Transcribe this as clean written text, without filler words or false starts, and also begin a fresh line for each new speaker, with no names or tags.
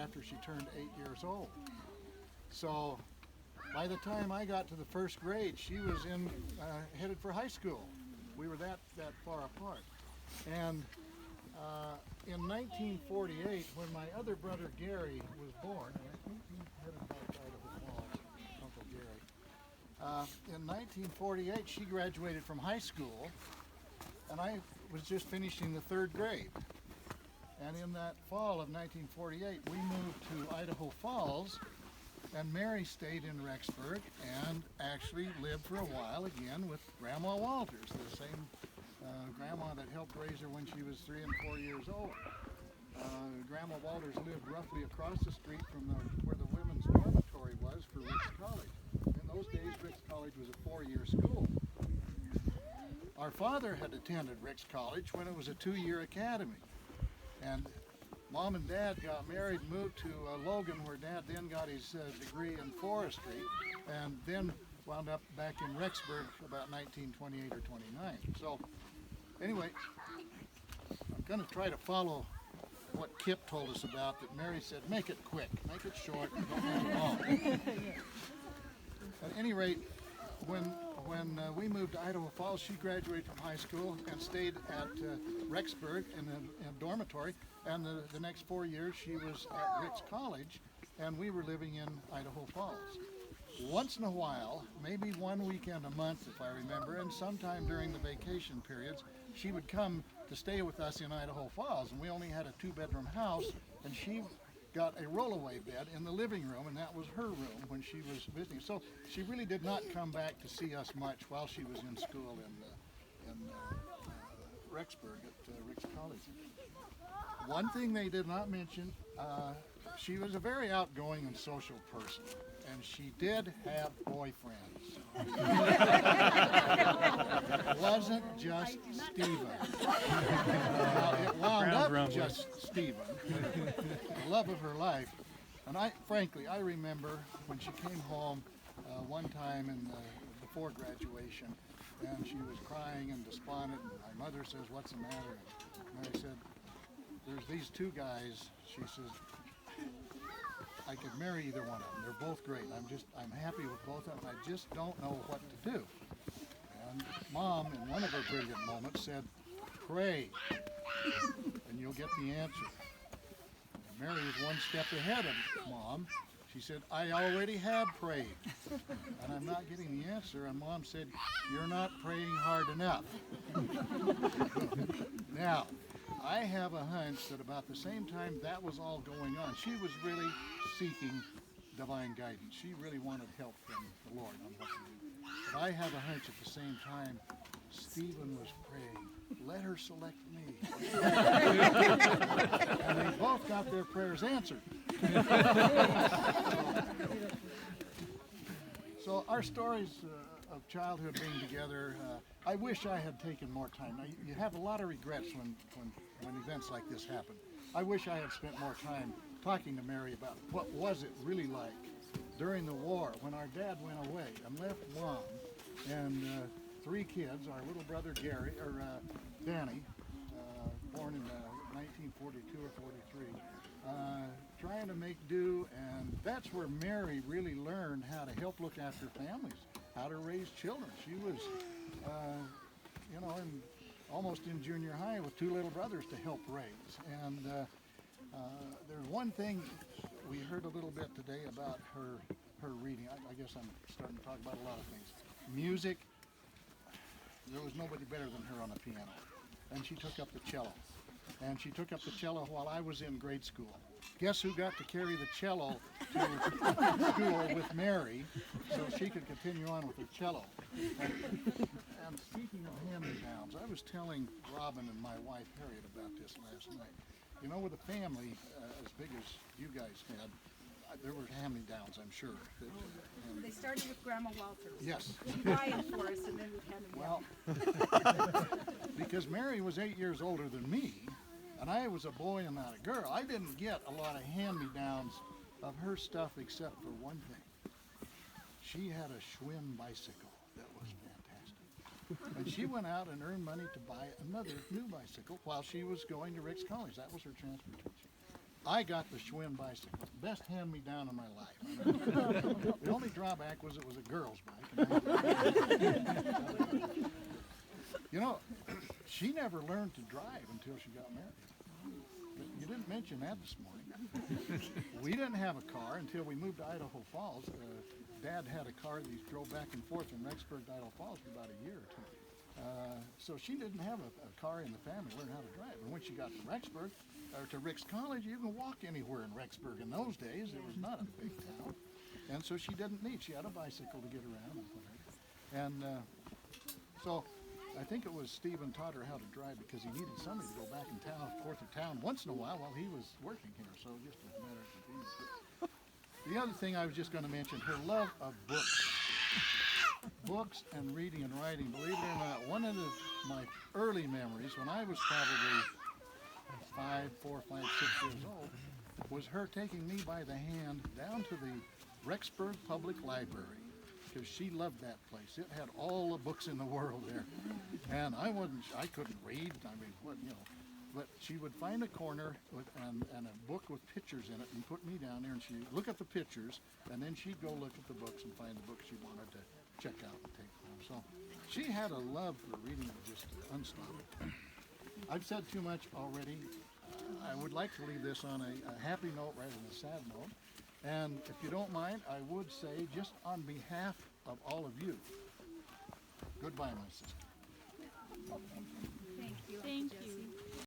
after she turned 8 years old. So by the time I got to the first grade, she was headed for high school. We were that far apart. And in 1948, when my other brother Gary was born, and I think he headed back to Idaho Falls, Uncle Gary. In 1948, she graduated from high school, and I was just finishing the third grade. And in that fall of 1948, we moved to Idaho Falls, and Mary stayed in Rexburg and actually lived for a while again with Grandma Walters, the same grandma that helped raise her when she was 3 and 4 years old. Grandma Walters lived roughly across the street from where the women's dormitory was for Ricks College. In those days, Ricks College was a 4-year school. Our father had attended Ricks College when it was a 2-year academy. And Mom and Dad got married, moved to Logan, where Dad then got his degree in forestry, and then wound up back in Rexburg about 1928 or 29. So anyway, I'm going to try to follow what Kip told us about, that Mary said, make it quick, make it short, and don't make it long. At any rate, when we moved to Idaho Falls, she graduated from high school and stayed at Rexburg in a dormitory, and the next 4 years she was at Ricks College, and we were living in Idaho Falls. Once in a while, maybe one weekend a month if I remember, and sometime during the vacation periods, she would come to stay with us in Idaho Falls, and we only had a 2-bedroom house, and she got a rollaway bed in the living room, and that was her room when she was visiting. So she really did not come back to see us much while she was in school in Rexburg at Ricks College. One thing they did not mention, she was a very outgoing and social person, and she did have boyfriends. It wasn't just Stephen. It wound up just Stephen, the love of her life. And frankly, I remember when she came home one time before graduation, and she was crying and despondent, and my mother says, "What's the matter?" And I said, "There's these 2 guys," she says, "I could marry either one of them. They're both great. I'm happy with both of them. I just don't know what to do." And Mom, in one of her brilliant moments, said, "Pray, and you'll get the answer." And Mary was one step ahead of Mom. She said, "I already have prayed, and I'm not getting the answer." And Mom said, "You're not praying hard enough." Now, I have a hunch that about the same time that was all going on, she was really seeking divine guidance. She really wanted help from the Lord on what to do. But I have a hunch at the same time, Stephen was praying, "Let her select me." And they both got their prayers answered. So our stories of childhood being together, I wish I had taken more time. Now, you have a lot of regrets when events like this happen. I wish I had spent more time talking to Mary about what was it really like during the war when our dad went away and left Mom and 3 kids, our little brother Danny, born in 1942 or 43, trying to make do, and that's where Mary really learned how to help look after families, how to raise children. She was, almost in junior high with 2 little brothers to help raise. And there's one thing we heard a little bit today about her reading. I guess I'm starting to talk about a lot of things. Music, there was nobody better than her on the piano. And she took up the cello. And she took up the cello while I was in grade school. Guess who got to carry the cello to school with Mary so she could continue on with her cello? And speaking of hand-me-downs, I was telling Robin and my wife Harriet about this last night. You know, with a family as big as you guys had, there were hand-me-downs, I'm sure.
They started with Grandma Walters.
Yes.
She'd buy it for us, and then we'd hand them down.
Well, because Mary was 8 years older than me, and I was a boy and not a girl, I didn't get a lot of hand-me-downs of her stuff except for one thing. She had a Schwinn bicycle that was fantastic. And she went out and earned money to buy another new bicycle while she was going to Ricks College. That was her transportation. I got the Schwinn bicycle. Best hand-me-down in my life. The only drawback was it was a girl's bike. You know, she never learned to drive until she got married. But you didn't mention that this morning. We didn't have a car until we moved to Idaho Falls. Dad had a car that he drove back and forth from Rexburg to Idaho Falls for about a year or two. So she didn't have a car in the family to learn how to drive. And when she got to Rexburg, or to Ricks College, you can walk anywhere in Rexburg in those days. It was not a big town. And so she didn't need, she had a bicycle to get around. And so I think it was Stephen taught her how to drive because he needed somebody to go back in town, forth of town once in a while he was working here. So just a matter of convenience. The other thing I was just going to mention, her love of books. Books and reading and writing. Believe it or not, one of my early memories when I was probably 4, 5, 6 years old was her taking me by the hand down to the Rexburg Public Library because she loved that place. It had all the books in the world there. And I couldn't read. I mean, what, you know. But she would find a corner and a book with pictures in it and put me down there and she'd look at the pictures and then she'd go look at the books and find the books she wanted to check out and take home. So she had a love for reading that just unstoppable. I've said too much already. I would like to leave this on a happy note rather than a sad note. And if you don't mind, I would say just on behalf of all of you, goodbye, my sister.
Thank you.
Thank
Jesse.
you.